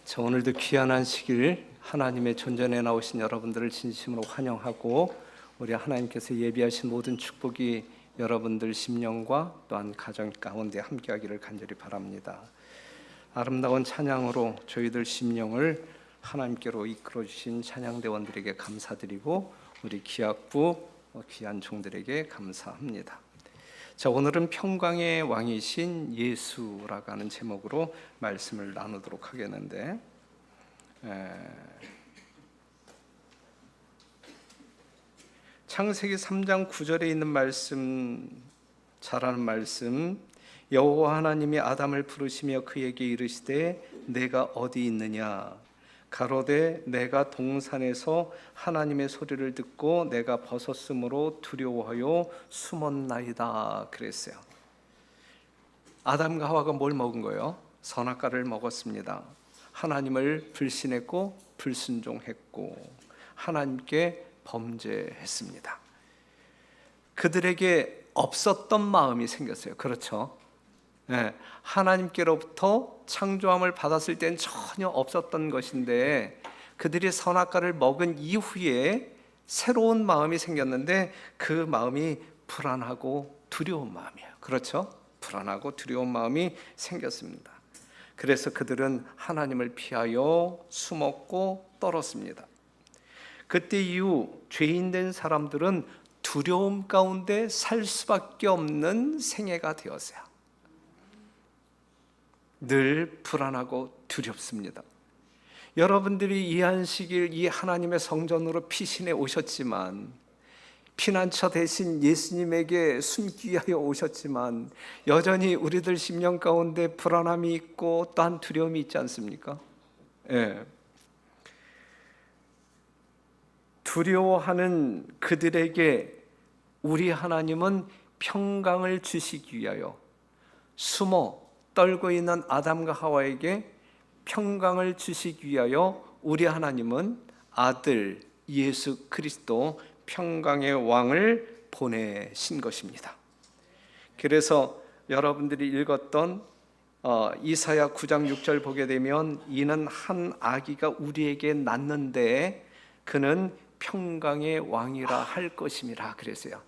자, 오늘도 귀한 안식일 하나님의 존전에 나오신 여러분들을 진심으로 환영하고, 우리 하나님께서 예비하신 모든 축복이 여러분들 심령과 또한 가정 가운데 함께하기를 간절히 바랍니다. 아름다운 찬양으로 저희들 심령을 하나님께로 이끌어 주신 찬양대원들에게 감사드리고, 우리 기악부 귀한 종들에게 감사합니다. 자, 오늘은 평강의 왕이신 예수라고 하는 제목으로 말씀을 나누도록 하겠는데, 창세기 3장 9절에 있는 말씀, 잘 아는 말씀, 여호와 하나님이 아담을 부르시며 그에게 이르시되 내가 어디 있느냐? 가로되 내가 동산에서 하나님의 소리를 듣고 내가 벗었으므로 두려워하여 숨었나이다 그랬어요. 아담과 하와가 뭘 먹은 거예요? 선악과를 먹었습니다. 하나님을 불신했고 불순종했고 하나님께 범죄했습니다. 그들에게 없었던 마음이 생겼어요. 그렇죠? 네, 하나님께로부터 창조함을 받았을 땐 전혀 없었던 것인데, 그들이 선악과를 먹은 이후에 새로운 마음이 생겼는데 그 마음이 불안하고 두려운 마음이에요. 그렇죠? 불안하고 두려운 마음이 생겼습니다. 그래서 그들은 하나님을 피하여 숨었고 떨었습니다. 그때 이후 죄인된 사람들은 두려움 가운데 살 수밖에 없는 생애가 되었어요. 늘 불안하고 두렵습니다. 여러분들이 이 안식일 이 하나님의 성전으로 피신해 오셨지만, 피난처 대신 예수님에게 숨기 위하여 오셨지만, 여전히 우리들 심령 가운데 불안함이 있고 또한 두려움이 있지 않습니까? 예. 두려워하는 그들에게 우리 하나님은 평강을 주시기 위하여 숨어 떨고 있는 아담과 하와에게 평강을 주시기 위하여 우리 하나님은 아들 예수 그리스도 평강의 왕을 보내신 것입니다. 그래서 여러분들이 읽었던 이사야 9장 6절 보게 되면, 이는 한 아기가 우리에게 낳는데 그는 평강의 왕이라 할 것임이라 그랬어요.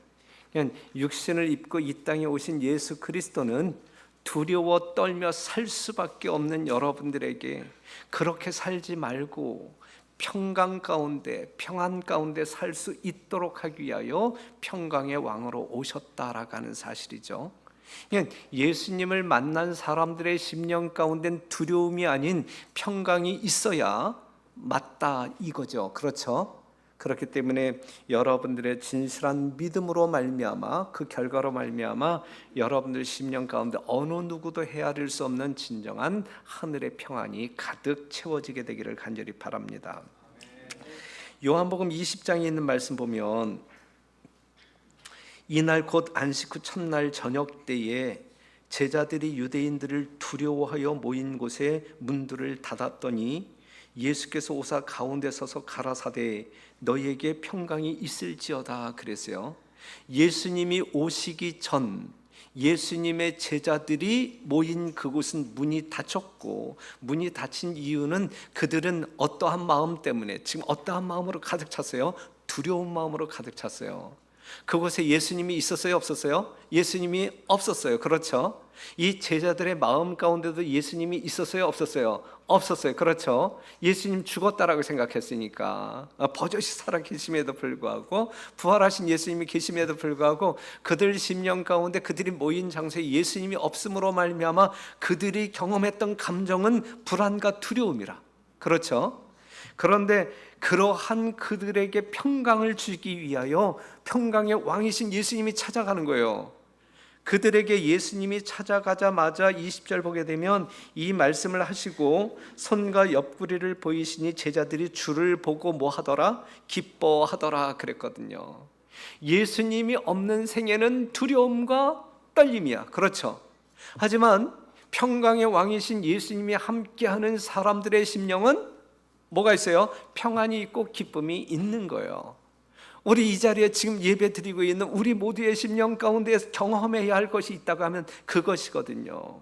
육신을 입고 이 땅에 오신 예수 그리스도는 두려워 떨며 살 수밖에 없는 여러분들에게 그렇게 살지 말고 평강 가운데, 평안 가운데 살 수 있도록 하기 위하여 평강의 왕으로 오셨다라고 하는 사실이죠. 예수님을 만난 사람들의 심령 가운데는 두려움이 아닌 평강이 있어야 맞다 이거죠. 그렇죠? 그렇기 때문에 여러분들의 진실한 믿음으로 말미암아, 그 결과로 말미암아 여러분들 심령 가운데 어느 누구도 헤아릴 수 없는 진정한 하늘의 평안이 가득 채워지게 되기를 간절히 바랍니다. 요한복음 20장에 있는 말씀 보면, 이날 곧 안식 후 첫날 저녁 때에 제자들이 유대인들을 두려워하여 모인 곳에 문들을 닫았더니 예수께서 오사 가운데 서서 가라사대 너희에게 평강이 있을지어다 그랬어요. 예수님이 오시기 전 예수님의 제자들이 모인 그곳은 문이 닫혔고, 문이 닫힌 이유는 그들은 어떠한 마음 때문에, 지금 어떠한 마음으로 가득 찼어요? 두려운 마음으로 가득 찼어요. 그곳에 예수님이 있었어요? 없었어요? 예수님이 없었어요. 그렇죠? 이 제자들의 마음 가운데도 예수님이 있었어요? 없었어요? 없었어요. 그렇죠? 예수님 죽었다라고 생각했으니까, 버젓이 살아계심에도 불구하고, 부활하신 예수님이 계심에도 불구하고 그들 심령 가운데, 그들이 모인 장소에 예수님이 없음으로 말미암아 그들이 경험했던 감정은 불안과 두려움이라. 그렇죠? 그런데 그러한 그들에게 평강을 주기 위하여 평강의 왕이신 예수님이 찾아가는 거예요. 그들에게 예수님이 찾아가자마자 20절 보게 되면 이 말씀을 하시고 손과 옆구리를 보이시니 제자들이 주를 보고 뭐 하더라? 기뻐하더라 그랬거든요. 예수님이 없는 생애는 두려움과 떨림이야. 그렇죠? 하지만 평강의 왕이신 예수님이 함께하는 사람들의 심령은 뭐가 있어요? 평안이 있고 기쁨이 있는 거예요. 우리 이 자리에 지금 예배 드리고 있는 우리 모두의 심령 가운데 경험해야 할 것이 있다고 하면 그것이거든요.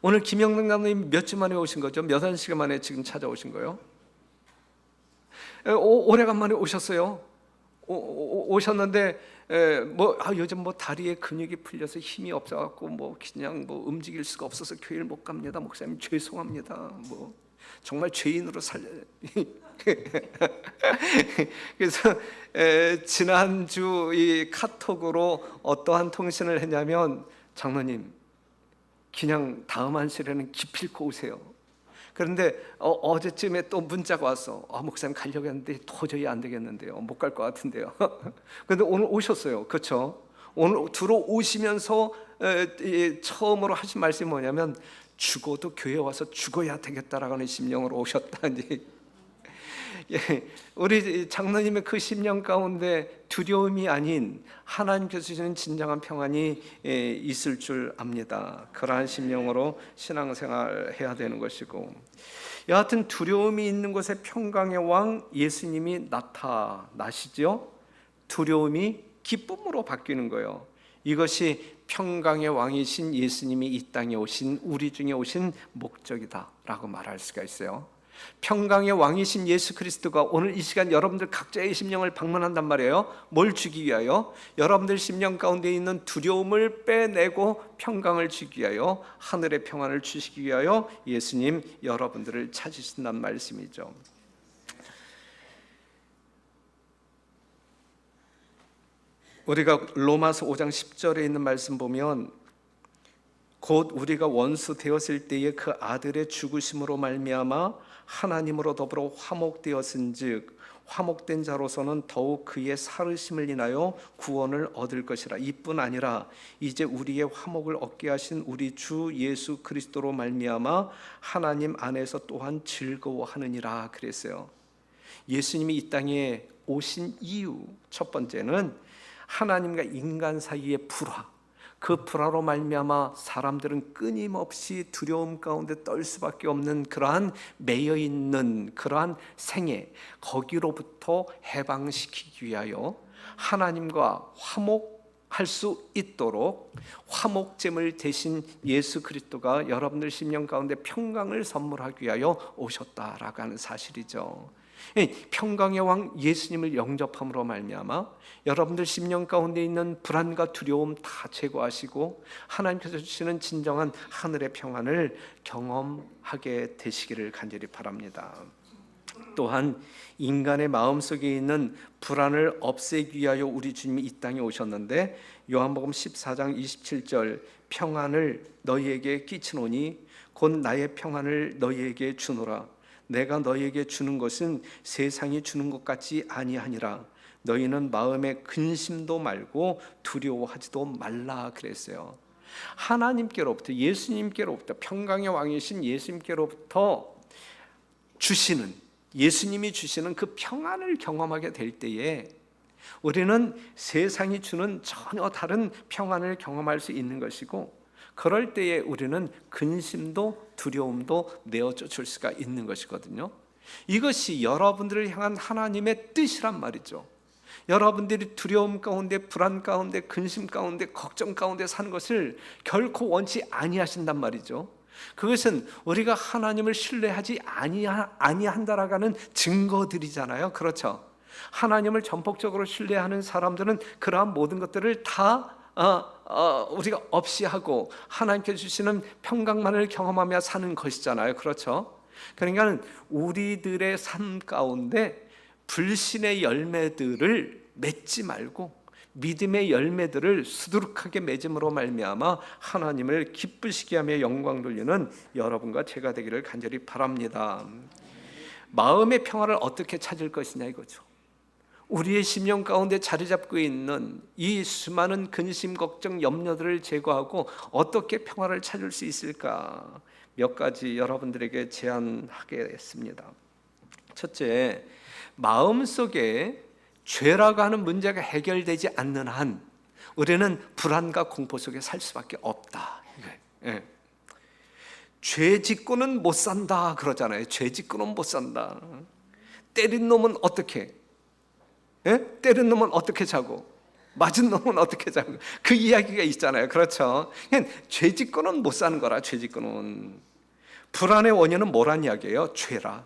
오늘 김영등 감독님 몇 주 만에 오신 거죠? 몇 한 시간 만에 지금 찾아오신 거예요? 오래간만에 오셨어요. 오셨는데 요즘 다리에 근육이 풀려서 힘이 없어갖고 그냥 움직일 수가 없어서 교회를 못 갑니다. 목사님 죄송합니다. 정말 죄인으로 살려. 그래서 지난주 이 카톡으로 어떠한 통신을 했냐면, 장로님 그냥 다음 안식일에는 기필코 오세요. 그런데 어제쯤에 또 문자가 왔어. 목사님 가려고 했는데 도저히 안 되겠는데요. 못 갈 것 같은데요. 그런데 오늘 오셨어요. 그렇죠? 오늘 들어오시면서 처음으로 하신 말씀이 뭐냐면, 죽어도 교회 와서 죽어야 되겠다라고 하는 심령으로 오셨다니. 우리 장로님의 그 심령 가운데 두려움이 아닌 하나님께서 주시는 진정한 평안이 있을 줄 압니다. 그러한 심령으로 신앙생활 해야 되는 것이고, 여하튼 두려움이 있는 곳에 평강의 왕 예수님이 나타나시죠. 두려움이 기쁨으로 바뀌는 거예요. 이것이 평강의 왕이신 예수님이 이 땅에 오신, 우리 중에 오신 목적이다라고 말할 수가 있어요. 평강의 왕이신 예수 그리스도가 오늘 이 시간 여러분들 각자의 심령을 방문한단 말이에요. 뭘 주기 위하여? 여러분들 심령 가운데 있는 두려움을 빼내고 평강을 주기 위하여, 하늘의 평안을 주시기 위하여 예수님 여러분들을 찾으신단 말씀이죠. 우리가 로마서 5장 10절에 있는 말씀 보면, 곧 우리가 원수 되었을 때에 그 아들의 죽으심으로 말미암아 하나님으로 더불어 화목되었은즉 화목된 자로서는 더욱 그의 살으심을 인하여 구원을 얻을 것이라. 이뿐 아니라 이제 우리의 화목을 얻게 하신 우리 주 예수 그리스도로 말미암아 하나님 안에서 또한 즐거워하느니라 그랬어요. 예수님이 이 땅에 오신 이유, 첫 번째는 하나님과 인간 사이의 불화, 그 불화로 말미암아 사람들은 끊임없이 두려움 가운데 떨 수밖에 없는 그러한 매여있는 그러한 생애, 거기로부터 해방시키기 위하여 하나님과 화목할 수 있도록 화목제물 대신 예수 그리스도가 여러분들 심령 가운데 평강을 선물하기 위하여 오셨다라고 하는 사실이죠. 평강의 왕 예수님을 영접함으로 말미암아 여러분들 심령 가운데 있는 불안과 두려움 다 제거하시고 하나님께서 주시는 진정한 하늘의 평안을 경험하게 되시기를 간절히 바랍니다. 또한 인간의 마음속에 있는 불안을 없애기 위하여 우리 주님이 이 땅에 오셨는데, 요한복음 14장 27절 평안을 너희에게 끼치노니 곧 나의 평안을 너희에게 주노라. 내가 너희에게 주는 것은 세상이 주는 것 같지 아니하니라. 너희는 마음에 근심도 말고 두려워하지도 말라 그랬어요. 하나님께로부터, 예수님께로부터, 평강의 왕이신 예수님께로부터 주시는, 예수님이 주시는 그 평안을 경험하게 될 때에 우리는 세상이 주는 전혀 다른 평안을 경험할 수 있는 것이고, 그럴 때에 우리는 근심도 두려움도 내어 쫓을 수가 있는 것이거든요. 이것이 여러분들을 향한 하나님의 뜻이란 말이죠. 여러분들이 두려움 가운데, 불안 가운데, 근심 가운데, 걱정 가운데 사는 것을 결코 원치 아니하신단 말이죠. 그것은 우리가 하나님을 신뢰하지 아니한다라고 하는 증거들이잖아요. 그렇죠? 하나님을 전폭적으로 신뢰하는 사람들은 그러한 모든 것들을 다 우리가 없이 하고 하나님께 주시는 평강만을 경험하며 사는 것이잖아요. 그렇죠? 그러니까 우리들의 삶 가운데 불신의 열매들을 맺지 말고 믿음의 열매들을 수두룩하게 맺음으로 말미암아 하나님을 기쁘시게 하며 영광 돌리는 여러분과 제가 되기를 간절히 바랍니다. 마음의 평화를 어떻게 찾을 것이냐 이거죠. 우리의 심령 가운데 자리 잡고 있는 이 수많은 근심, 걱정, 염려들을 제거하고 어떻게 평화를 찾을 수 있을까? 몇 가지 여러분들에게 제안하겠습니다. 첫째, 마음속에 죄라고 하는 문제가 해결되지 않는 한 우리는 불안과 공포 속에 살 수밖에 없다. 예. 죄 짓고는 못 산다 그러잖아요. 죄 짓고는 못 산다. 때린 놈은 어떻게? 예? 때린 놈은 어떻게 자고? 맞은 놈은 어떻게 잡는 거야? 그 이야기가 있잖아요. 그렇죠? 그냥 죄 짓고는 못 사는 거라. 죄 짓고는. 불안의 원인은 뭐란 이야기예요? 죄라.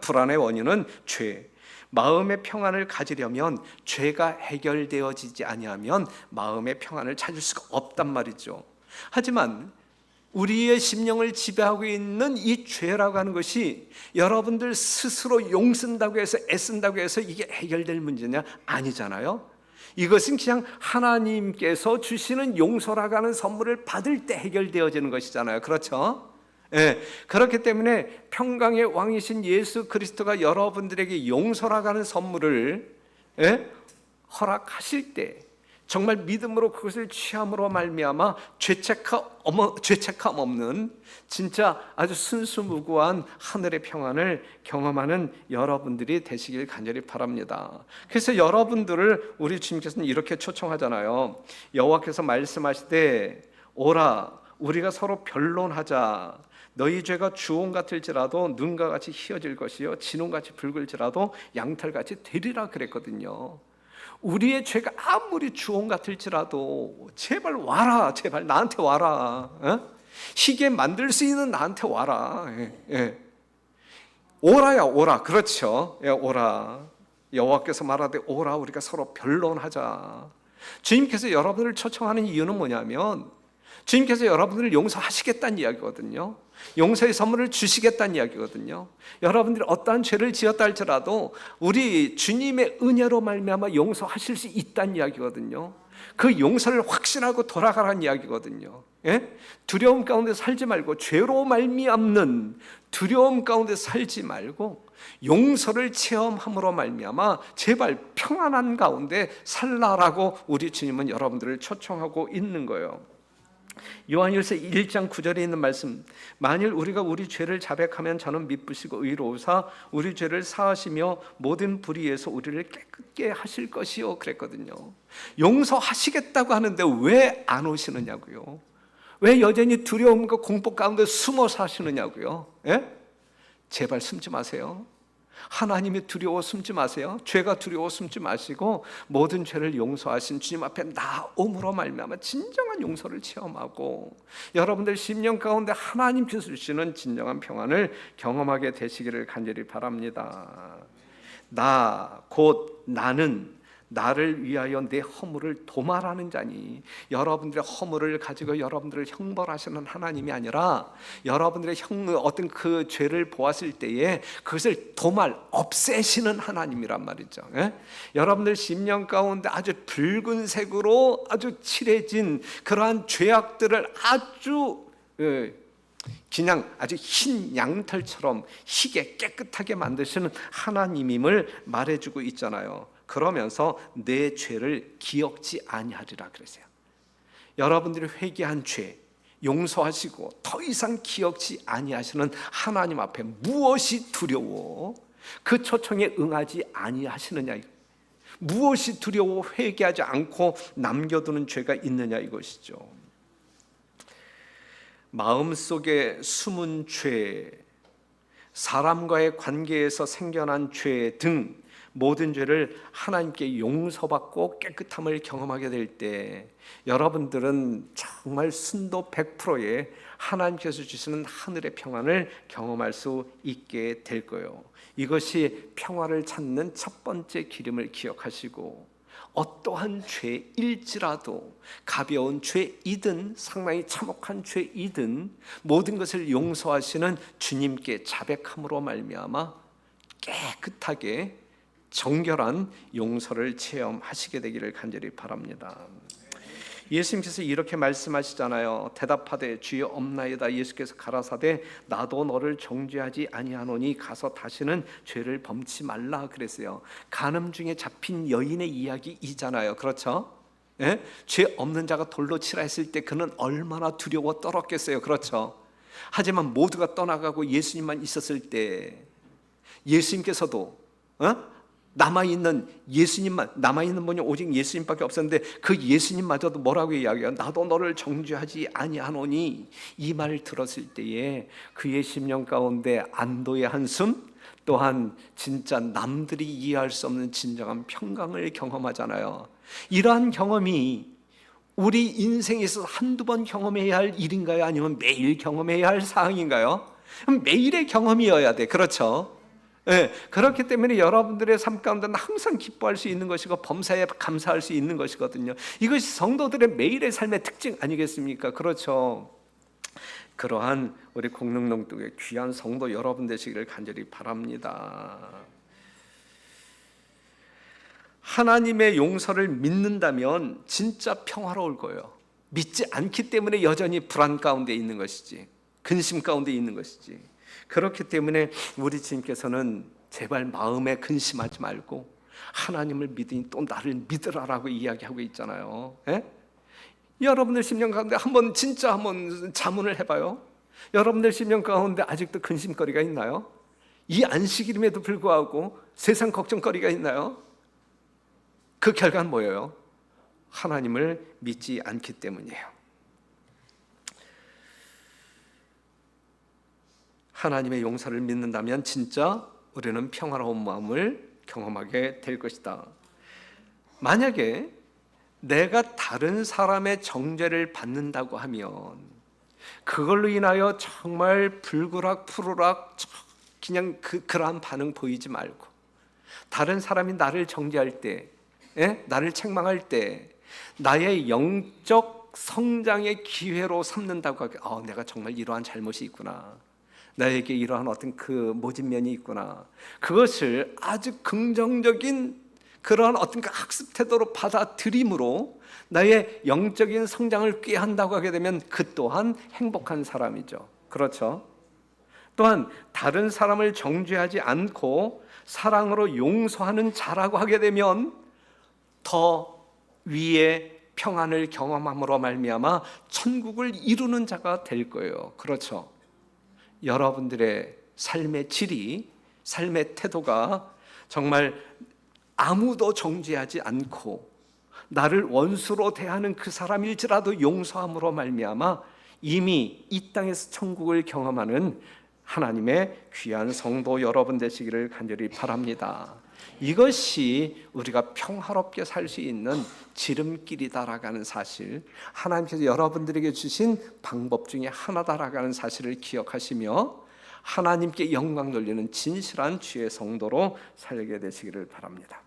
불안의 원인은 죄. 마음의 평안을 가지려면 죄가 해결되어지지 아니하면 마음의 평안을 찾을 수가 없단 말이죠. 하지만 우리의 심령을 지배하고 있는 이 죄라고 하는 것이 여러분들 스스로 용쓴다고 해서 애쓴다고 해서 이게 해결될 문제냐? 아니잖아요. 이것은 그냥 하나님께서 주시는 용서라고 하는 선물을 받을 때 해결되어지는 것이잖아요. 그렇죠? 예, 그렇기 때문에 평강의 왕이신 예수 그리스도가 여러분들에게 용서라고 하는 선물을 허락하실 때 정말 믿음으로 그것을 취함으로 말미암아 죄책감 없는 진짜 아주 순수무구한 하늘의 평안을 경험하는 여러분들이 되시길 간절히 바랍니다. 그래서 여러분들을 우리 주님께서는 이렇게 초청하잖아요. 여호와께서 말씀하시되 오라 우리가 서로 변론하자. 너희 죄가 주홍 같을지라도 눈과 같이 희어질 것이요 진홍같이 붉을지라도 양털같이 되리라 그랬거든요. 우리의 죄가 아무리 주홍 같을지라도 제발 와라. 제발 나한테 와라. 희게 만들 수 있는 나한테 와라. 오라야 오라. 그렇죠. 오라. 여호와께서 말하되 오라 우리가 서로 변론하자. 주님께서 여러분을 초청하는 이유는 뭐냐면 주님께서 여러분을 용서하시겠다는 이야기거든요. 용서의 선물을 주시겠다는 이야기거든요. 여러분들이 어떠한 죄를 지었다 할지라도 우리 주님의 은혜로 말미암아 용서하실 수 있다는 이야기거든요. 그 용서를 확신하고 돌아가라는 이야기거든요. 두려움 가운데 살지 말고 죄로 말미암는 두려움 가운데 살지 말고 용서를 체험함으로 말미암아 제발 평안한 가운데 살라라고 우리 주님은 여러분들을 초청하고 있는 거예요. 요한일서 1장 9절에 있는 말씀, 만일 우리가 우리 죄를 자백하면 저는 미쁘시고 의로우사 우리 죄를 사하시며 모든 불의에서 우리를 깨끗게 하실 것이요 그랬거든요. 용서하시겠다고 하는데 왜 안 오시느냐고요. 왜 여전히 두려움과 공포 가운데 숨어 사시느냐고요. 제발 숨지 마세요. 하나님이 두려워 숨지 마세요. 죄가 두려워 숨지 마시고 모든 죄를 용서하신 주님 앞에 나옴으로 말미암아 진정한 용서를 체험하고 여러분들 심령 가운데 하나님께서 주시는 진정한 평안을 경험하게 되시기를 간절히 바랍니다. 나 곧 나는 나를 위하여 내 허물을 도말하는 자니, 여러분들의 허물을 가지고 여러분들을 형벌하시는 하나님이 아니라 여러분들의 어떤 그 죄를 보았을 때에 그것을 도말 없애시는 하나님이란 말이죠. 여러분들 심령 가운데 아주 붉은색으로 아주 칠해진 그러한 죄악들을 아주 그냥 아주 흰 양털처럼 희게 깨끗하게 만드시는 하나님임을 말해주고 있잖아요. 그러면서 내 죄를 기억지 아니하리라 그랬어요. 여러분들이 회개한 죄 용서하시고 더 이상 기억지 아니하시는 하나님 앞에 무엇이 두려워 그 초청에 응하지 아니하시느냐, 무엇이 두려워 회개하지 않고 남겨두는 죄가 있느냐 이것이죠. 마음속에 숨은 죄, 사람과의 관계에서 생겨난 죄 등 모든 죄를 하나님께 용서받고 깨끗함을 경험하게 될 때 여러분들은 정말 순도 100%의 하나님께서 주시는 하늘의 평안을 경험할 수 있게 될 거예요. 이것이 평화를 찾는 첫 번째 기름을 기억하시고, 어떠한 죄일지라도 가벼운 죄이든 상당히 참혹한 죄이든 모든 것을 용서하시는 주님께 자백함으로 말미암아 깨끗하게 정결한 용서를 체험하시게 되기를 간절히 바랍니다. 예수님께서 이렇게 말씀하시잖아요. 대답하되 주여 없나이다. 예수께서 가라사대 나도 너를 정죄하지 아니하노니 가서 다시는 죄를 범치 말라 그랬어요. 간음 중에 잡힌 여인의 이야기이잖아요. 그렇죠? 죄 없는 자가 돌로 치라 했을 때 그는 얼마나 두려워 떨었겠어요. 그렇죠? 하지만 모두가 떠나가고 예수님만 있었을 때 예수님께서도 남아있는 예수님만, 남아있는 분이 오직 예수님밖에 없었는데 그 예수님마저도 뭐라고 이야기해요? 나도 너를 정죄하지 아니하노니. 이 말을 들었을 때에 그의 심령 가운데 안도의 한숨, 또한 진짜 남들이 이해할 수 없는 진정한 평강을 경험하잖아요. 이러한 경험이 우리 인생에서 한두 번 경험해야 할 일인가요? 아니면 매일 경험해야 할 사항인가요? 매일의 경험이어야 돼. 그렇죠? 네, 그렇기 때문에 여러분들의 삶 가운데는 항상 기뻐할 수 있는 것이고 범사에 감사할 수 있는 것이거든요. 이것이 성도들의 매일의 삶의 특징 아니겠습니까? 그렇죠. 그러한 우리 공릉농동의 귀한 성도 여러분 되시기를 간절히 바랍니다. 하나님의 용서를 믿는다면 진짜 평화로울 거예요. 믿지 않기 때문에 여전히 불안 가운데 있는 것이지, 근심 가운데 있는 것이지. 그렇기 때문에 우리 주님께서는 제발 마음에 근심하지 말고 하나님을 믿으니 또 나를 믿으라라고 이야기하고 있잖아요. 예? 여러분들 심령 가운데 진짜 한번 자문을 해봐요. 여러분들 심령 가운데 아직도 근심거리가 있나요? 이 안식일임에도 불구하고 세상 걱정거리가 있나요? 그 결과는 뭐예요? 하나님을 믿지 않기 때문이에요. 하나님의 용서를 믿는다면 진짜 우리는 평화로운 마음을 경험하게 될 것이다. 만약에 내가 다른 사람의 정죄를 받는다고 하면 그걸로 인하여 정말 불구락 푸르락 그냥 그러한 반응 보이지 말고, 다른 사람이 나를 정죄할 때, 나를 책망할 때 나의 영적 성장의 기회로 삼는다고 하게, 내가 정말 이러한 잘못이 있구나, 나에게 이러한 어떤 그 모진 면이 있구나, 그것을 아주 긍정적인 그러한 어떤 그 학습 태도로 받아들임으로 나의 영적인 성장을 꾀한다고 하게 되면 그 또한 행복한 사람이죠. 그렇죠? 또한 다른 사람을 정죄하지 않고 사랑으로 용서하는 자라고 하게 되면 더 위의 평안을 경험함으로 말미암아 천국을 이루는 자가 될 거예요. 그렇죠? 여러분들의 삶의 질이, 삶의 태도가 정말 아무도 정죄하지 않고 나를 원수로 대하는 그 사람일지라도 용서함으로 말미암아 이미 이 땅에서 천국을 경험하는 하나님의 귀한 성도 여러분 되시기를 간절히 바랍니다. 이것이 우리가 평화롭게 살 수 있는 지름길이다라는 사실, 하나님께서 여러분들에게 주신 방법 중에 하나다라는 사실을 기억하시며 하나님께 영광 돌리는 진실한 주의 성도로 살게 되시기를 바랍니다.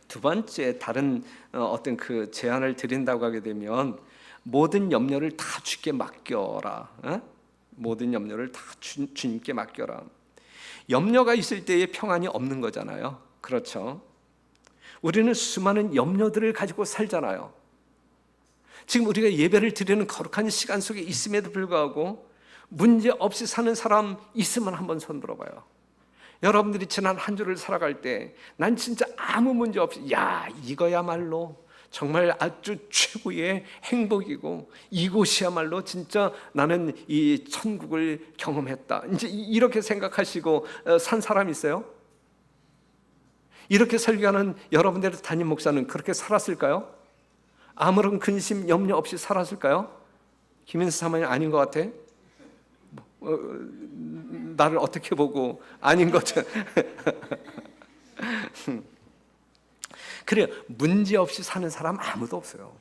두 번째, 다른 어떤 그 제안을 드린다고 하게 되면 모든 염려를 다 주께 맡겨라. 모든 염려를 다 주님께 맡겨라. 염려가 있을 때에 평안이 없는 거잖아요. 그렇죠? 우리는 수많은 염려들을 가지고 살잖아요. 지금 우리가 예배를 드리는 거룩한 시간 속에 있음에도 불구하고 문제 없이 사는 사람 있으면 한번 손 들어봐요. 여러분들이 지난 한 주를 살아갈 때 난 진짜 아무 문제 없이, 이거야말로 정말 아주 최고의 행복이고 이곳이야말로 진짜 나는 이 천국을 경험했다, 이제 이렇게 생각하시고 산 사람 있어요? 이렇게 설교하는 여러분들의 담임 목사는 그렇게 살았을까요? 아무런 근심 염려 없이 살았을까요? 김인수 사모님 아닌 것 같아? 나를 어떻게 보고 아닌 거죠? 그래요. 문제 없이 사는 사람 아무도 없어요.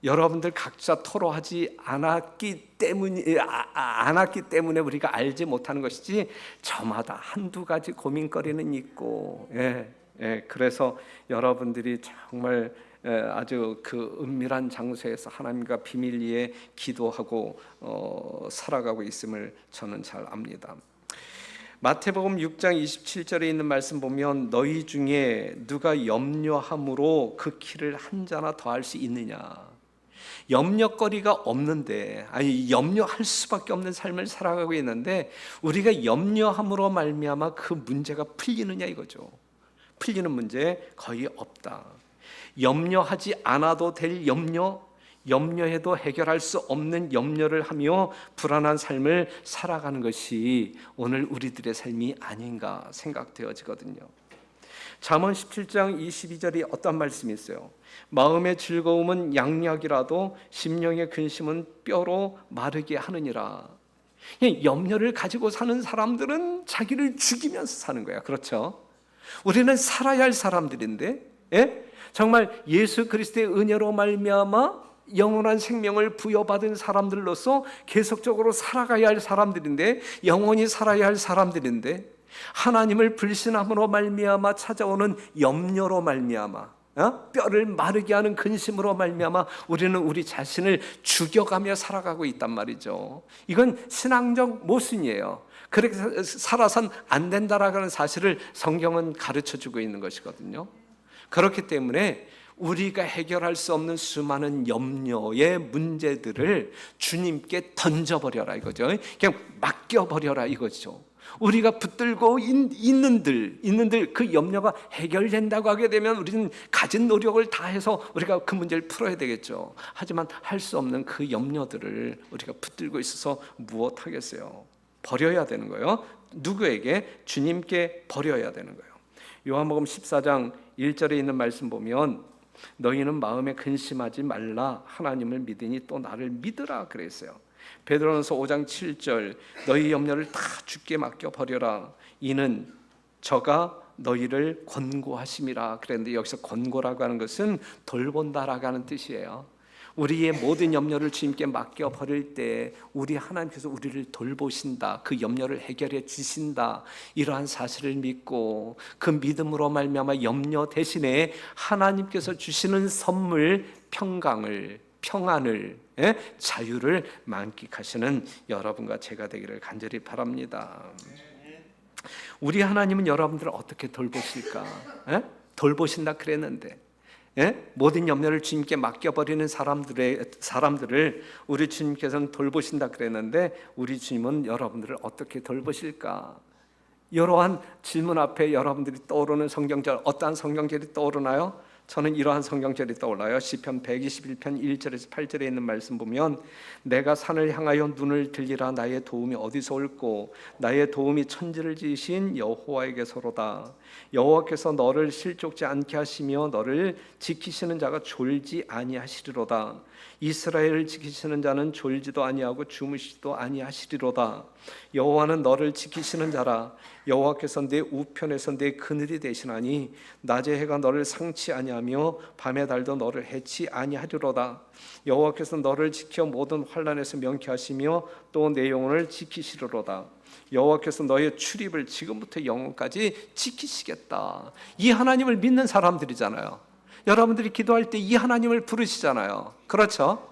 여러분들 각자 토로하지 않았기 때문에 우리가 알지 못하는 것이지 저마다 한두 가지 고민거리는 있고, 그래서 여러분들이 정말 아주 그 은밀한 장소에서 하나님과 비밀리에 기도하고 살아가고 있음을 저는 잘 압니다. 마태복음 6장 27절에 있는 말씀 보면 너희 중에 누가 염려함으로 그 키를 한 자나 더할 수 있느냐. 염려거리가 없는데, 염려할 수밖에 없는 삶을 살아가고 있는데 우리가 염려함으로 말미암아 그 문제가 풀리느냐 이거죠. 풀리는 문제 거의 없다. 염려하지 않아도 될 염려해도 해결할 수 없는 염려를 하며 불안한 삶을 살아가는 것이 오늘 우리들의 삶이 아닌가 생각되어지거든요. 잠언 17장 22절이 어떤 말씀이 있어요? 마음의 즐거움은 양약이라도 심령의 근심은 뼈로 마르게 하느니라. 염려를 가지고 사는 사람들은 자기를 죽이면서 사는 거야. 그렇죠? 우리는 살아야 할 사람들인데, 정말 예수 그리스도의 은혜로 말미암아 영원한 생명을 부여받은 사람들로서 계속적으로 살아가야 할 사람들인데, 영원히 살아야 할 사람들인데, 하나님을 불신함으로 말미암아 찾아오는 염려로 말미암아, 뼈를 마르게 하는 근심으로 말미암아 우리는 우리 자신을 죽여가며 살아가고 있단 말이죠. 이건 신앙적 모순이에요. 그렇게 살아선 안 된다라는 사실을 성경은 가르쳐주고 있는 것이거든요. 그렇기 때문에 우리가 해결할 수 없는 수많은 염려의 문제들을 주님께 던져버려라 이거죠. 그냥 맡겨버려라 이거죠. 우리가 붙들고 있는들 그 염려가 해결된다고 하게 되면 우리는 가진 노력을 다해서 우리가 그 문제를 풀어야 되겠죠. 하지만 할 수 없는 그 염려들을 우리가 붙들고 있어서 무엇하겠어요? 버려야 되는 거예요. 누구에게? 주님께 버려야 되는 거예요. 요한복음 14장 1절에 있는 말씀 보면 너희는 마음에 근심하지 말라 하나님을 믿으니 또 나를 믿으라 그랬어요. 베드로전서 5장 7절 너희 염려를 다 주께 맡겨 버려라 이는 저가 너희를 권고하심이라 그랬는데 여기서 권고라고 하는 것은 돌본다라고 하는 뜻이에요. 우리의 모든 염려를 주님께 맡겨 버릴 때 우리 하나님께서 우리를 돌보신다, 그 염려를 해결해 주신다, 이러한 사실을 믿고 그 믿음으로 말미암아 염려 대신에 하나님께서 주시는 선물 평안을 자유를 만끽하시는 여러분과 제가 되기를 간절히 바랍니다. 우리 하나님은 여러분들을 어떻게 돌보실까? 돌보신다 그랬는데 모든 염려를 주님께 맡겨버리는 사람들을 우리 주님께서는 돌보신다 그랬는데 우리 주님은 여러분들을 어떻게 돌보실까? 이러한 질문 앞에 여러분들이 떠오르는 성경절, 어떠한 성경절이 떠오르나요? 저는 이러한 성경절이 떠올라요. 시편 121편 1절에서 8절에 있는 말씀 보면 내가 산을 향하여 눈을 들리라 나의 도움이 어디서 올꼬 나의 도움이 천지를 지으신 여호와에게서로다. 여호와께서 너를 실족지 않게 하시며 너를 지키시는 자가 졸지 아니하시리로다. 이스라엘을 지키시는 자는 졸지도 아니하고 주무시지도 아니하시리로다. 여호와는 너를 지키시는 자라. 여호와께서 내 우편에서 내 그늘이 되시나니 낮의 해가 너를 상치 아니하며 밤의 달도 너를 해치 아니하리로다. 여호와께서 너를 지켜 모든 환난에서 명쾌하시며 또 내 영혼을 지키시리로다. 여호와께서 너의 출입을 지금부터 영원까지 지키시겠다. 이 하나님을 믿는 사람들이잖아요. 여러분들이 기도할 때 이 하나님을 부르시잖아요. 그렇죠?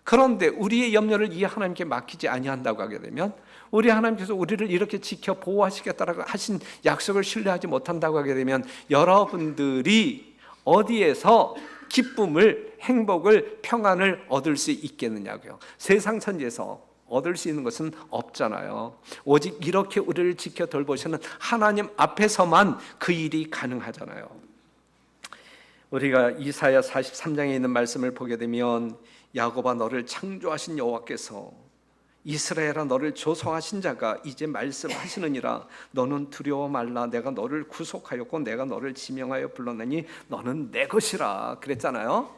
그런데 우리의 염려를 이 하나님께 맡기지 아니한다고 하게 되면 우리 하나님께서 우리를 이렇게 지켜 보호하시겠다라고 하신 약속을 신뢰하지 못한다고 하게 되면 여러분들이 어디에서 기쁨을, 행복을, 평안을 얻을 수 있겠느냐고요. 세상 천지에서 얻을 수 있는 것은 없잖아요. 오직 이렇게 우리를 지켜 돌보시는 하나님 앞에서만 그 일이 가능하잖아요. 우리가 이사야 43장에 있는 말씀을 보게 되면 야곱아 너를 창조하신 여호와께서 이스라엘아 너를 조성하신 자가 이제 말씀하시느니라 너는 두려워 말라 내가 너를 구속하였고 내가 너를 지명하여 불렀나니 너는 내 것이라 그랬잖아요.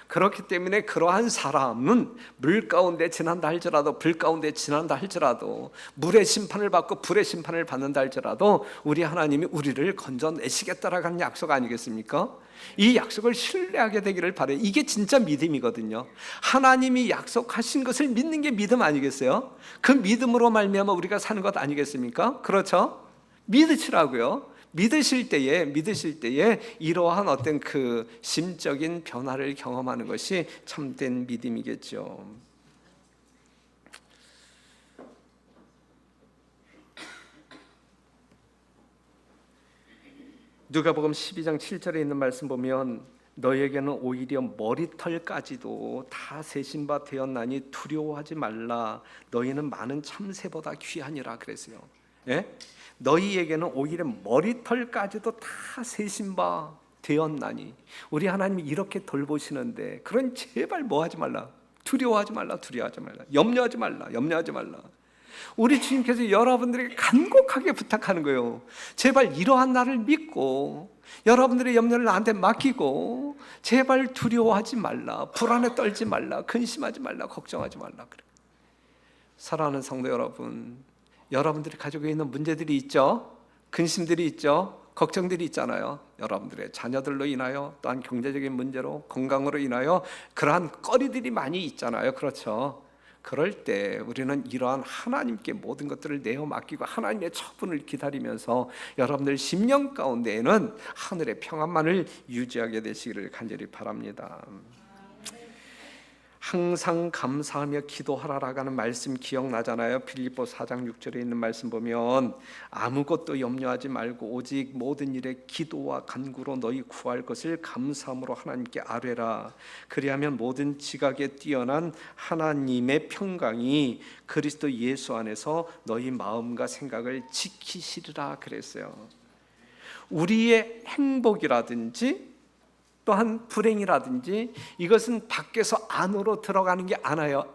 그렇기 때문에 그러한 사람은 물 가운데 지난다 할지라도 불 가운데 지난다 할지라도 물의 심판을 받고 불의 심판을 받는다 할지라도 우리 하나님이 우리를 건져내시겠다라고 하는 약속 아니겠습니까? 이 약속을 신뢰하게 되기를 바라요. 이게 진짜 믿음이거든요. 하나님이 약속하신 것을 믿는 게 믿음 아니겠어요? 그 믿음으로 말미암아 우리가 사는 것 아니겠습니까? 그렇죠? 믿으시라고요. 믿으실 때에 이러한 어떤 그 심적인 변화를 경험하는 것이 참된 믿음이겠죠. 누가복음 12장 7절에 있는 말씀 보면 너에게는 오히려 머리털까지도 다 세신 바 되었나니 두려워하지 말라 너희는 많은 참새보다 귀하니라 그랬어요. 너희에게는 오히려 머리털까지도 다 세신 바 되었나니 우리 하나님이 이렇게 돌보시는데 그런 제발 뭐하지 말라 두려워하지 말라 염려하지 말라 우리 주님께서 여러분들에게 간곡하게 부탁하는 거예요. 제발 이러한 나를 믿고 여러분들의 염려를 나한테 맡기고 제발 두려워하지 말라, 불안에 떨지 말라, 근심하지 말라, 걱정하지 말라. 그래. 사랑하는 성도 여러분, 여러분들이 가지고 있는 문제들이 있죠. 근심들이 있죠. 걱정들이 있잖아요. 여러분들의 자녀들로 인하여, 또한 경제적인 문제로, 건강으로 인하여 그러한 거리들이 많이 있잖아요. 그렇죠. 그럴 때 우리는 이러한 하나님께 모든 것들을 내어 맡기고 하나님의 처분을 기다리면서 여러분들 심령 가운데에는 하늘의 평안만을 유지하게 되시기를 간절히 바랍니다. 항상 감사하며 기도하라라고 하는 말씀 기억나잖아요. 빌립보 4장 6절에 있는 말씀 보면 아무것도 염려하지 말고 오직 모든 일에 기도와 간구로 너희 구할 것을 감사함으로 하나님께 아뢰라. 그리하면 모든 지각에 뛰어난 하나님의 평강이 그리스도 예수 안에서 너희 마음과 생각을 지키시리라 그랬어요. 우리의 행복이라든지 또한 불행이라든지 이것은 밖에서 안으로 들어가는 게 아니에요.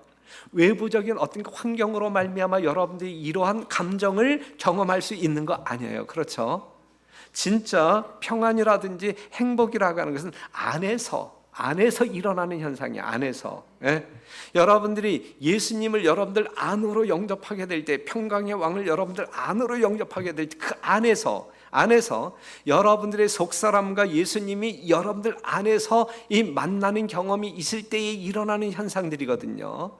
외부적인 어떤 환경으로 말미암아 여러분들이 이러한 감정을 경험할 수 있는 거 아니에요. 그렇죠? 진짜 평안이라든지 행복이라고 하는 것은 안에서 일어나는 현상이에요. 안에서. 예? 여러분들이 예수님을 여러분들 안으로 영접하게 될 때, 평강의 왕을 여러분들 안으로 영접하게 될 때 그 안에서 여러분들의 속사람과 예수님이 여러분들 안에서 이 만나는 경험이 있을 때에 일어나는 현상들이거든요.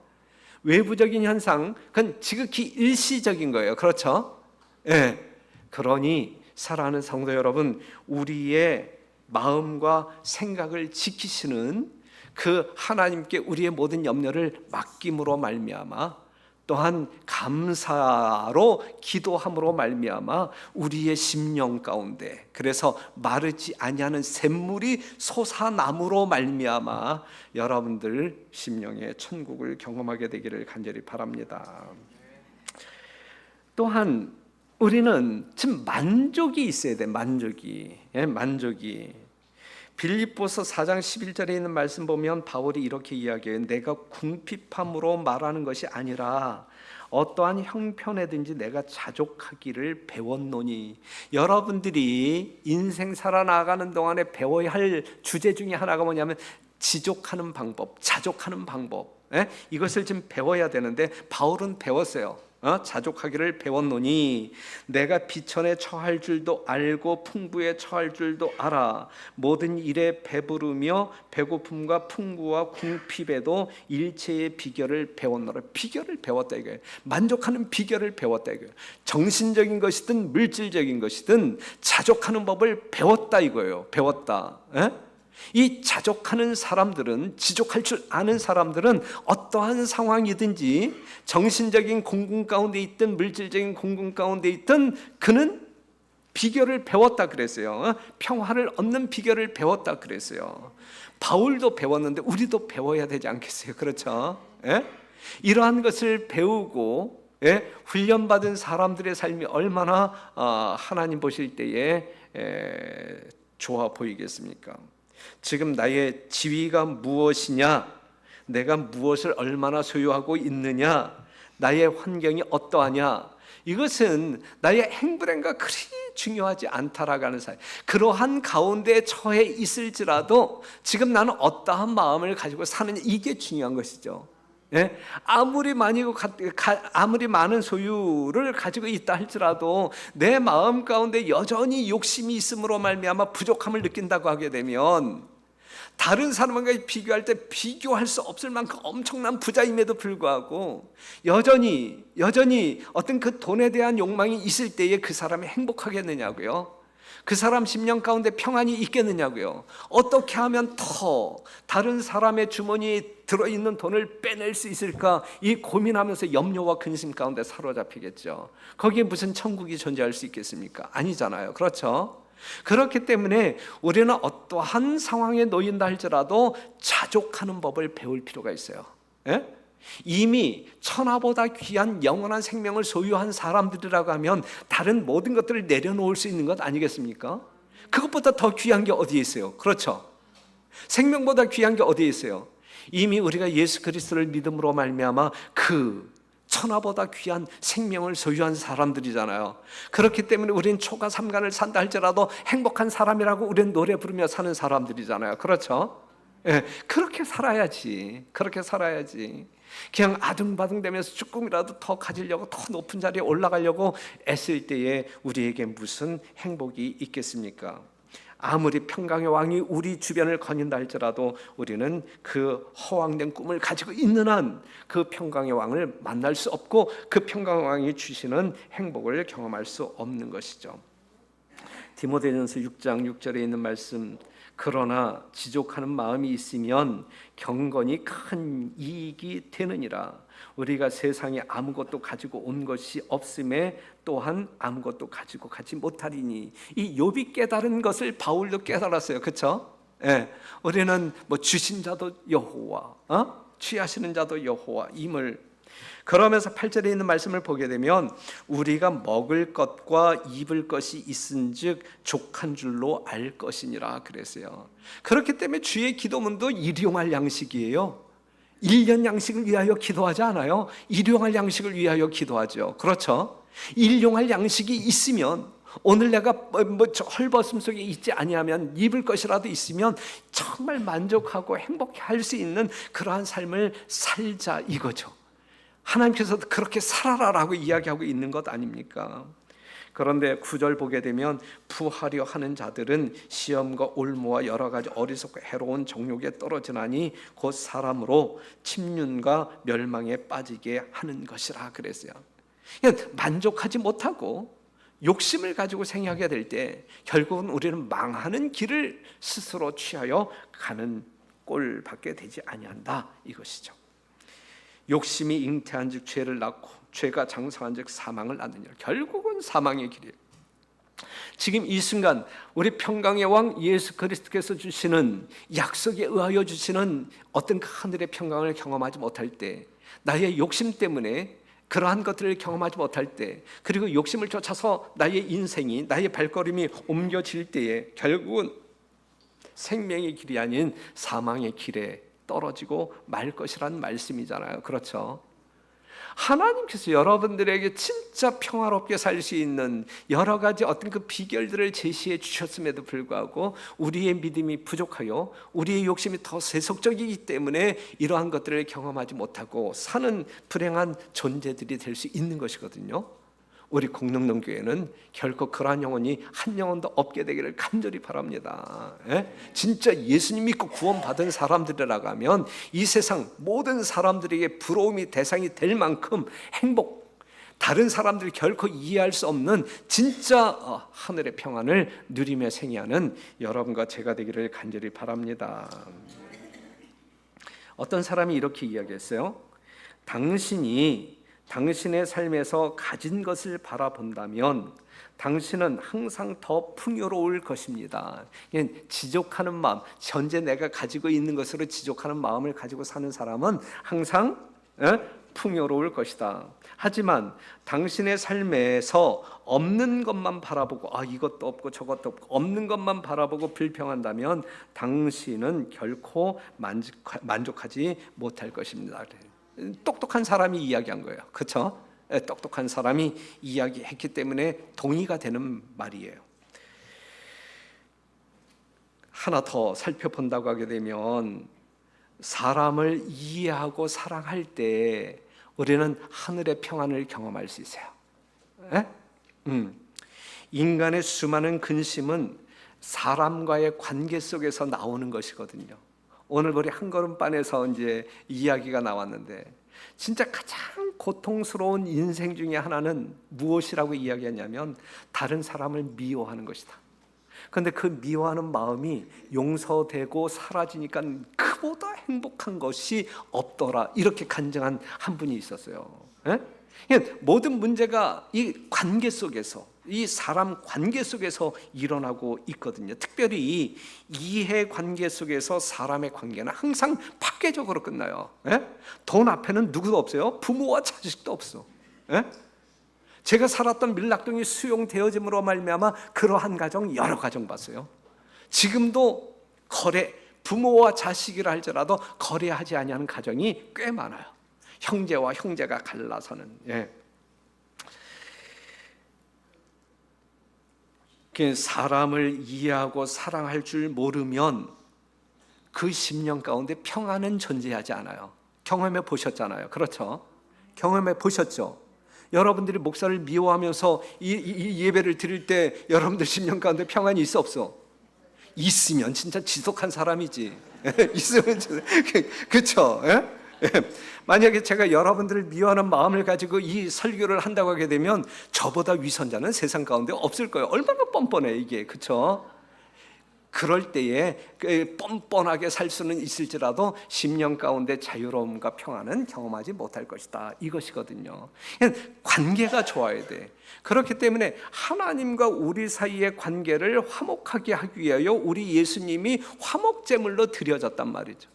외부적인 현상, 그건 지극히 일시적인 거예요. 그렇죠? 예. 그러니 사랑하는 성도 여러분, 우리의 마음과 생각을 지키시는 그 하나님께 우리의 모든 염려를 맡김으로 말미암아, 또한 감사로 기도함으로 말미암아 우리의 심령 가운데, 그래서 마르지 아니하는 샘물이 솟아남으로 말미암아 여러분들 심령의 천국을 경험하게 되기를 간절히 바랍니다. 또한 우리는 지금 만족이 있어야 돼. 만족이. 빌립보서 4장 11절에 있는 말씀 보면 바울이 이렇게 이야기해요. 내가 궁핍함으로 말하는 것이 아니라 어떠한 형편에든지 내가 자족하기를 배웠노니. 여러분들이 인생 살아나가는 동안에 배워야 할 주제 중에 하나가 뭐냐면 지족하는 방법, 자족하는 방법. 이것을 좀 배워야 되는데 바울은 배웠어요. 자족하기를 배웠노니 내가 비천에 처할 줄도 알고 풍부에 처할 줄도 알아. 모든 일에 배부르며 배고픔과 풍부와 궁핍에도 일체의 비결을 배웠노라. 비결을 배웠다 이거예요. 만족하는 비결을 배웠다 이거예요. 정신적인 것이든 물질적인 것이든 자족하는 법을 배웠다 이거예요. 배웠다. 이 자족하는 사람들은, 지족할 줄 아는 사람들은 어떠한 상황이든지 정신적인 공공 가운데 있든 물질적인 공공 가운데 있든 그는 비결을 배웠다 그랬어요. 평화를 얻는 비결을 배웠다 그랬어요. 바울도 배웠는데 우리도 배워야 되지 않겠어요? 그렇죠? 이러한 것을 배우고 훈련받은 사람들의 삶이 얼마나 하나님 보실 때에 좋아 보이겠습니까? 지금 나의 지위가 무엇이냐, 내가 무엇을 얼마나 소유하고 있느냐, 나의 환경이 어떠하냐, 이것은 나의 행불행과 그리 중요하지 않다라고 하는 사실. 그러한 가운데 처해 있을지라도 지금 나는 어떠한 마음을 가지고 사느냐, 이게 중요한 것이죠. 아무리 많은 소유를 가지고 있다 할지라도 내 마음 가운데 여전히 욕심이 있음으로 말미암아 부족함을 느낀다고 하게 되면 다른 사람과 비교할 때 비교할 수 없을 만큼 엄청난 부자임에도 불구하고 여전히 어떤 그 돈에 대한 욕망이 있을 때에 그 사람이 행복하겠느냐고요? 그 사람 심령 가운데 평안이 있겠느냐고요? 어떻게 하면 더 다른 사람의 주머니에 들어있는 돈을 빼낼 수 있을까? 이 고민하면서 염려와 근심 가운데 사로잡히겠죠. 거기에 무슨 천국이 존재할 수 있겠습니까? 아니잖아요. 그렇죠? 그렇기 때문에 우리는 어떠한 상황에 놓인다 할지라도 자족하는 법을 배울 필요가 있어요. 이미 천하보다 귀한 영원한 생명을 소유한 사람들이라고 하면 다른 모든 것들을 내려놓을 수 있는 것 아니겠습니까? 그것보다 더 귀한 게 어디에 있어요? 그렇죠? 생명보다 귀한 게 어디에 있어요? 이미 우리가 예수 그리스도를 믿음으로 말미암아 그 천하보다 귀한 생명을 소유한 사람들이잖아요. 그렇기 때문에 우리는 초가 삼간을 산다 할지라도 행복한 사람이라고 우리는 노래 부르며 사는 사람들이잖아요. 그렇죠? 예, 그렇게 살아야지. 그렇게 살아야지. 그냥 아등바등되면서 조금이라도 더 가지려고, 더 높은 자리에 올라가려고 애쓸 때에 우리에게 무슨 행복이 있겠습니까? 아무리 평강의 왕이 우리 주변을 거닌다 할지라도 우리는 그 허황된 꿈을 가지고 있는 한 그 평강의 왕을 만날 수 없고, 그 평강의 왕이 주시는 행복을 경험할 수 없는 것이죠. 디모데전서 6장 6절에 있는 말씀, 그러나 지족하는 마음이 있으면 경건이 큰 이익이 되느니라. 우리가 세상에 아무것도 가지고 온 것이 없음에 또한 아무것도 가지고 가지 못하리니. 이 욥이 깨달은 것을 바울도 깨달았어요. 그렇죠? 예, 우리는 뭐 주신 자도 여호와, 취하시는 자도 여호와 임을. 그러면서 8절에 있는 말씀을 보게 되면 우리가 먹을 것과 입을 것이 있은즉 족한 줄로 알 것이니라 그랬어요. 그렇기 때문에 주의 기도문도 일용할 양식이에요. 1년 양식을 위하여 기도하지 않아요. 일용할 양식을 위하여 기도하죠. 그렇죠? 일용할 양식이 있으면, 오늘 내가 헐벗음 속에 있지 아니하면 입을 것이라도 있으면 정말 만족하고 행복해 할 수 있는 그러한 삶을 살자, 이거죠. 하나님께서도 그렇게 살아라라고 이야기하고 있는 것 아닙니까? 그런데 9절 보게 되면 부하려 하는 자들은 시험과 올무와 여러 가지 어리석고 해로운 정욕에 떨어지나니 곧 사람으로 침륜과 멸망에 빠지게 하는 것이라 그랬어요. 그러니까 만족하지 못하고 욕심을 가지고 생각하게 될 때 결국은 우리는 망하는 길을 스스로 취하여 가는 꼴밖에 되지 아니한다, 이것이죠. 욕심이 잉태한즉 죄를 낳고 죄가 장성한즉 사망을 낳느니라. 결국은 사망의 길이에요. 지금 이 순간 우리 평강의 왕 예수 그리스도께서 주시는 약속에 의하여 주시는 어떤 하늘의 평강을 경험하지 못할 때, 나의 욕심 때문에 그러한 것들을 경험하지 못할 때, 그리고 욕심을 쫓아서 나의 인생이, 나의 발걸음이 옮겨질 때에 결국은 생명의 길이 아닌 사망의 길에 떨어지고 말 것이라는 말씀이잖아요. 그렇죠? 하나님께서 여러분들에게 진짜 평화롭게 살 수 있는 여러 가지 어떤 그 비결들을 제시해 주셨음에도 불구하고 우리의 믿음이 부족하여 우리의 욕심이 더 세속적이기 때문에 이러한 것들을 경험하지 못하고 사는 불행한 존재들이 될 수 있는 것이거든요. 우리 공릉동교회는 결코 그러한 영혼이 한 영혼도 없게 되기를 간절히 바랍니다. 진짜 예수님 믿고 구원받은 사람들이라고 하면 이 세상 모든 사람들에게 부러움이 대상이 될 만큼 행복, 다른 사람들이 결코 이해할 수 없는 진짜 하늘의 평안을 누리며 생애하는 여러분과 제가 되기를 간절히 바랍니다. 어떤 사람이 이렇게 이야기했어요. 당신의 삶에서 가진 것을 바라본다면 당신은 항상 더 풍요로울 것입니다. 지족하는 마음, 현재 내가 가지고 있는 것으로 지족하는 마음을 가지고 사는 사람은 항상 풍요로울 것이다. 하지만 당신의 삶에서 없는 것만 바라보고 이것도 없고 저것도 없고 없는 것만 바라보고 불평한다면 당신은 결코 만족하지 못할 것입니다. 똑똑한 사람이 이야기한 거예요. 그렇죠? 똑똑한 사람이 이야기했기 때문에 동의가 되는 말이에요. 하나 더 살펴본다고 하게 되면 사람을 이해하고 사랑할 때 우리는 하늘의 평안을 경험할 수 있어요. 인간의 수많은 근심은 사람과의 관계 속에서 나오는 것이거든요. 오늘 우리 한 걸음반에서 이제 이야기가 나왔는데 진짜 가장 고통스러운 인생 중에 하나는 무엇이라고 이야기했냐면 다른 사람을 미워하는 것이다. 그런데 그 미워하는 마음이 용서되고 사라지니까 그보다 행복한 것이 없더라, 이렇게 간증한 한 분이 있었어요. 모든 문제가 이 관계 속에서, 이 사람 관계 속에서 일어나고 있거든요. 특별히 이해 관계 속에서 사람의 관계는 항상 파괴적으로 끝나요. 돈 앞에는 누구도 없어요. 부모와 자식도 없어. 제가 살았던 밀락동이 수용되어짐으로 말미암아 그러한 가정 여러 가정 봤어요. 지금도 부모와 자식이라 할지라도 거래하지 아니하는 가정이 꽤 많아요. 형제와 형제가 갈라서는. 예. 사람을 이해하고 사랑할 줄 모르면 그 심령 가운데 평안은 존재하지 않아요. 경험해 보셨잖아요. 그렇죠? 경험해 보셨죠? 여러분들이 목사를 미워하면서 이 예배를 드릴 때 여러분들 심령 가운데 평안이 있어 없어? 있으면 진짜 지독한 사람이지. 있으면 그렇죠? 만약에 제가 여러분들을 미워하는 마음을 가지고 이 설교를 한다고 하게 되면 저보다 위선자는 세상 가운데 없을 거예요. 얼마나 뻔뻔해 이게. 그렇죠? 그럴 때에 뻔뻔하게 살 수는 있을지라도 심령 가운데 자유로움과 평안은 경험하지 못할 것이다. 이것이거든요. 관계가 좋아야 돼. 그렇기 때문에 하나님과 우리 사이의 관계를 화목하게 하기 위하여 우리 예수님이 화목제물로 드려졌단 말이죠.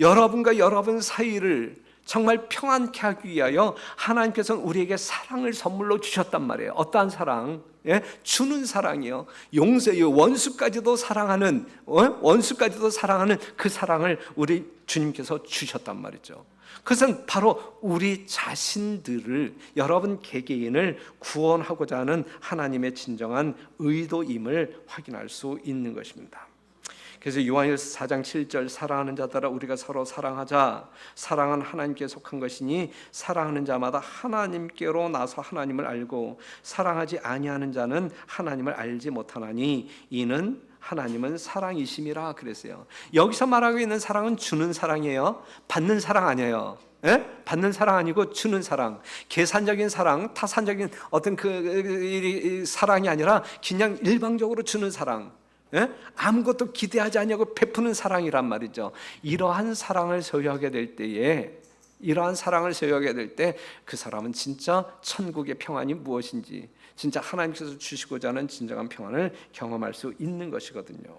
여러분과 여러분 사이를 정말 평안케 하기 위하여 하나님께서는 우리에게 사랑을 선물로 주셨단 말이에요. 어떠한 사랑? 예? 주는 사랑이요. 용서요. 원수까지도 사랑하는 그 사랑을 우리 주님께서 주셨단 말이죠. 그것은 바로 우리 자신들을, 여러분 개개인을 구원하고자 하는 하나님의 진정한 의도임을 확인할 수 있는 것입니다. 그래서 요한일서 4장 7절 사랑하는 자들아 우리가 서로 사랑하자. 사랑은 하나님께 속한 것이니 사랑하는 자마다 하나님께로 나서 하나님을 알고 사랑하지 아니하는 자는 하나님을 알지 못하나니 이는 하나님은 사랑이심이라 그랬어요. 여기서 말하고 있는 사랑은 주는 사랑이에요. 받는 사랑 아니에요. 예? 받는 사랑 아니고 주는 사랑. 계산적인 사랑, 타산적인 어떤 그 사랑이 아니라 그냥 일방적으로 주는 사랑. 예? 아무것도 기대하지 않냐고 베푸는 사랑이란 말이죠. 이러한 사랑을 소유하게 될 때에, 그 사람은 진짜 천국의 평안이 무엇인지, 진짜 하나님께서 주시고자 하는 진정한 평안을 경험할 수 있는 것이거든요.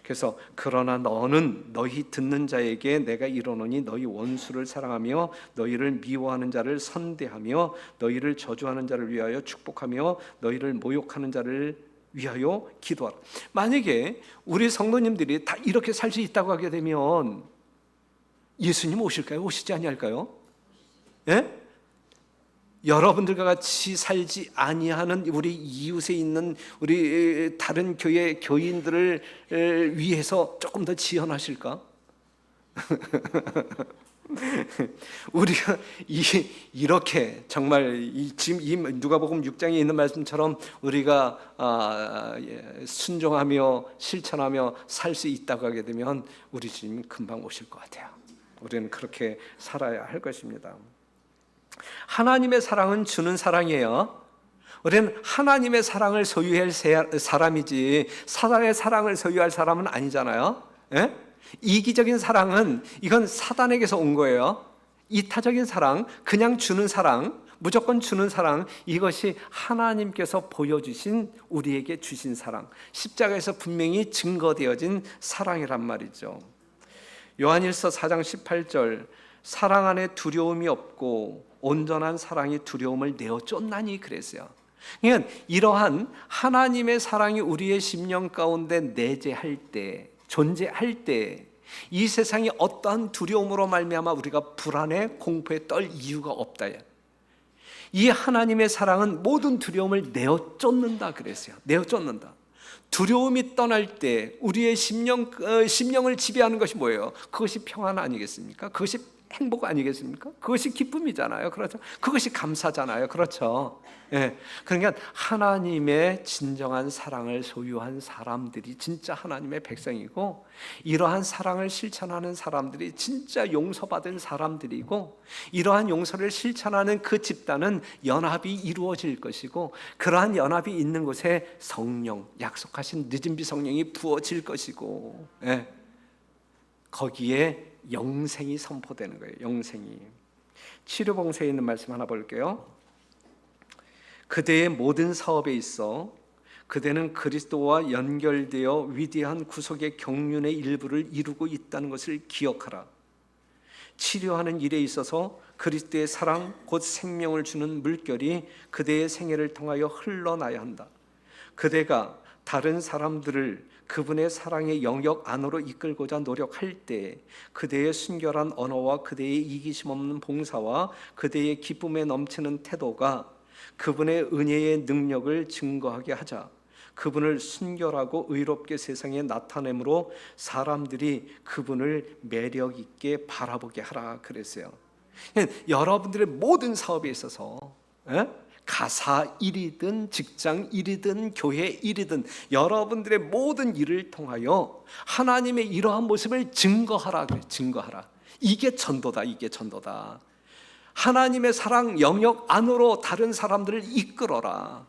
그래서 그러나 너는 너희 듣는 자에게 내가 이르노니 너희 원수를 사랑하며 너희를 미워하는 자를 선대하며 너희를 저주하는 자를 위하여 축복하며 너희를 모욕하는 자를 위하여 기도하라. 만약에 우리 성도님들이 다 이렇게 살 수 있다고 하게 되면 예수님 오실까요? 오시지 아니할까요? 예? 여러분들과 같이 살지 아니하는 우리 이웃에 있는 우리 다른 교회 교인들을 위해서 조금 더 지원하실까? 우리가 이렇게 정말 지금 이 누가복음 6장에 있는 말씀처럼 우리가 순종하며 실천하며 살 수 있다고 하게 되면 우리 주님 금방 오실 것 같아요. 우리는 그렇게 살아야 할 것입니다. 하나님의 사랑은 주는 사랑이에요. 우리는 하나님의 사랑을 소유할 사람이지 사단의 사랑을 소유할 사람은 아니잖아요. 예? 이기적인 사랑은 이건 사단에게서 온 거예요. 이타적인 사랑, 그냥 주는 사랑, 무조건 주는 사랑, 이것이 하나님께서 보여주신 우리에게 주신 사랑, 십자가에서 분명히 증거되어진 사랑이란 말이죠. 요한일서 4장 18절 사랑 안에 두려움이 없고 온전한 사랑이 두려움을 내어 쫓나니 그랬어요. 그러니까 이러한 하나님의 사랑이 우리의 심령 가운데 내재할 때, 존재할 때 이 세상이 어떠한 두려움으로 말미암아 우리가 불안해 공포에 떨 이유가 없다. 이 하나님의 사랑은 모든 두려움을 내어 쫓는다 그랬어요. 내어 쫓는다. 두려움이 떠날 때 우리의 심령을 지배하는 것이 뭐예요? 그것이 평안 아니겠습니까? 그것이 행복 아니겠습니까? 그것이 기쁨이잖아요. 그렇죠? 그것이 감사잖아요. 그렇죠? 예. 그러니까 하나님의 진정한 사랑을 소유한 사람들이 진짜 하나님의 백성이고, 이러한 사랑을 실천하는 사람들이 진짜 용서받은 사람들이고, 이러한 용서를 실천하는 그 집단은 연합이 이루어질 것이고, 그러한 연합이 있는 곳에 성령, 약속하신 늦은비 성령이 부어질 것이고, 예. 거기에 영생이 선포되는 거예요. 영생이. 치료봉사에 있는 말씀 하나 볼게요. 그대의 모든 사업에 있어 그대는 그리스도와 연결되어 위대한 구속의 경륜의 일부를 이루고 있다는 것을 기억하라. 치료하는 일에 있어서 그리스도의 사랑 곧 생명을 주는 물결이 그대의 생애를 통하여 흘러나야 한다. 그대가 다른 사람들을 그분의 사랑의 영역 안으로 이끌고자 노력할 때 그대의 순결한 언어와 그대의 이기심 없는 봉사와 그대의 기쁨에 넘치는 태도가 그분의 은혜의 능력을 증거하게 하자. 그분을 순결하고 의롭게 세상에 나타내므로 사람들이 그분을 매력 있게 바라보게 하라 그랬어요. 여러분들의 모든 사업에 있어서 가사 일이든 직장 일이든 교회 일이든 여러분들의 모든 일을 통하여 하나님의 이러한 모습을 증거하라 그래. 증거하라. 이게 전도다. 이게 전도다. 하나님의 사랑 영역 안으로 다른 사람들을 이끌어라.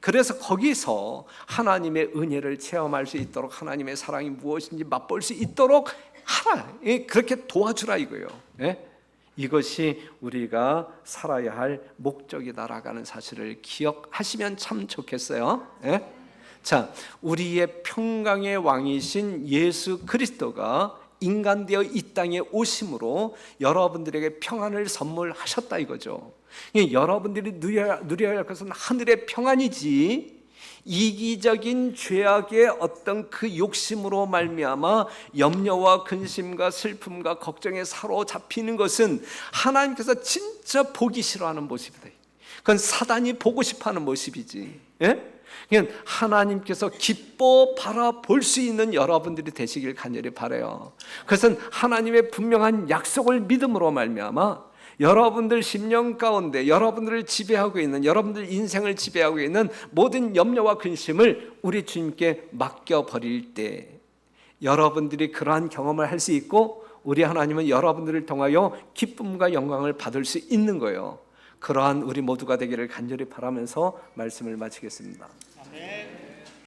그래서 거기서 하나님의 은혜를 체험할 수 있도록 하나님의 사랑이 무엇인지 맛볼 수 있도록 하라. 그렇게 도와주라 이거예요. 이것이 우리가 살아야 할 목적이다라는 사실을 기억하시면 참 좋겠어요. 자, 우리의 평강의 왕이신 예수 그리스도가 인간되어 이 땅에 오심으로 여러분들에게 평안을 선물하셨다 이거죠. 여러분들이 누려야 할 것은 하늘의 평안이지, 이기적인 죄악의 어떤 그 욕심으로 말미암아 염려와 근심과 슬픔과 걱정에 사로잡히는 것은 하나님께서 진짜 보기 싫어하는 모습이다. 그건 사단이 보고 싶어하는 모습이지. 그냥 하나님께서 기뻐 바라볼 수 있는 여러분들이 되시길 간절히 바라요. 그것은 하나님의 분명한 약속을 믿음으로 말미암아 여러분들 심령 가운데 여러분들을 지배하고 있는, 여러분들 인생을 지배하고 있는 모든 염려와 근심을 우리 주님께 맡겨버릴 때 여러분들이 그러한 경험을 할 수 있고 우리 하나님은 여러분들을 통하여 기쁨과 영광을 받을 수 있는 거예요. 그러한 우리 모두가 되기를 간절히 바라면서 말씀을 마치겠습니다. 아멘.